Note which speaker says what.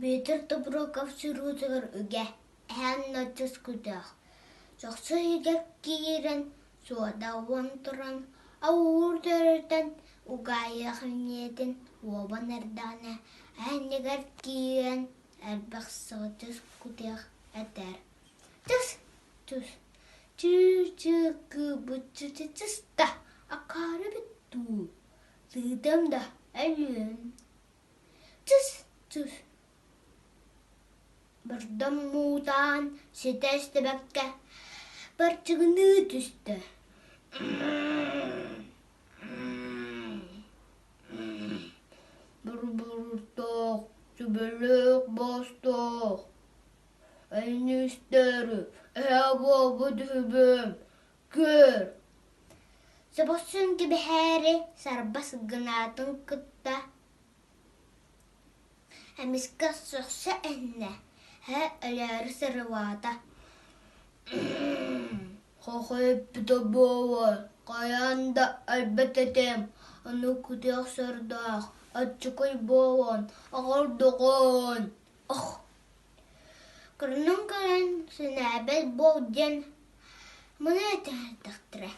Speaker 1: Бүөтүр Тобуруокап сүүрүктэрэ үгэ ночос кутуйах. Жоксу егер киирен суода уонтуран ауурдөртен угайах ниетин уобан эрдана егер киирен эрбахсыгытыс кутуйах этер. Тус Чу-чу-ку-бу-чу-чу-чуста акары битту. Сыдамда әлін. Тус. Бірдім мутан сетесті бәкке бір чығыны түсті. Бір-біртоқ, сүбілік бастоқ. Әйністері, әбабы дүбім, көр. Сабасын кебехәрі сарбас гынатын күтті. Әміскі сұқсы әнне, әләрі сырывата. Қоқайып біті болар, қаянда әлбәт әтем. Аны күтіяқ сырдақ, атчықай болан, ағылдығын. Кырның кырын сынабел болден. Мұны әтәр тақтыры.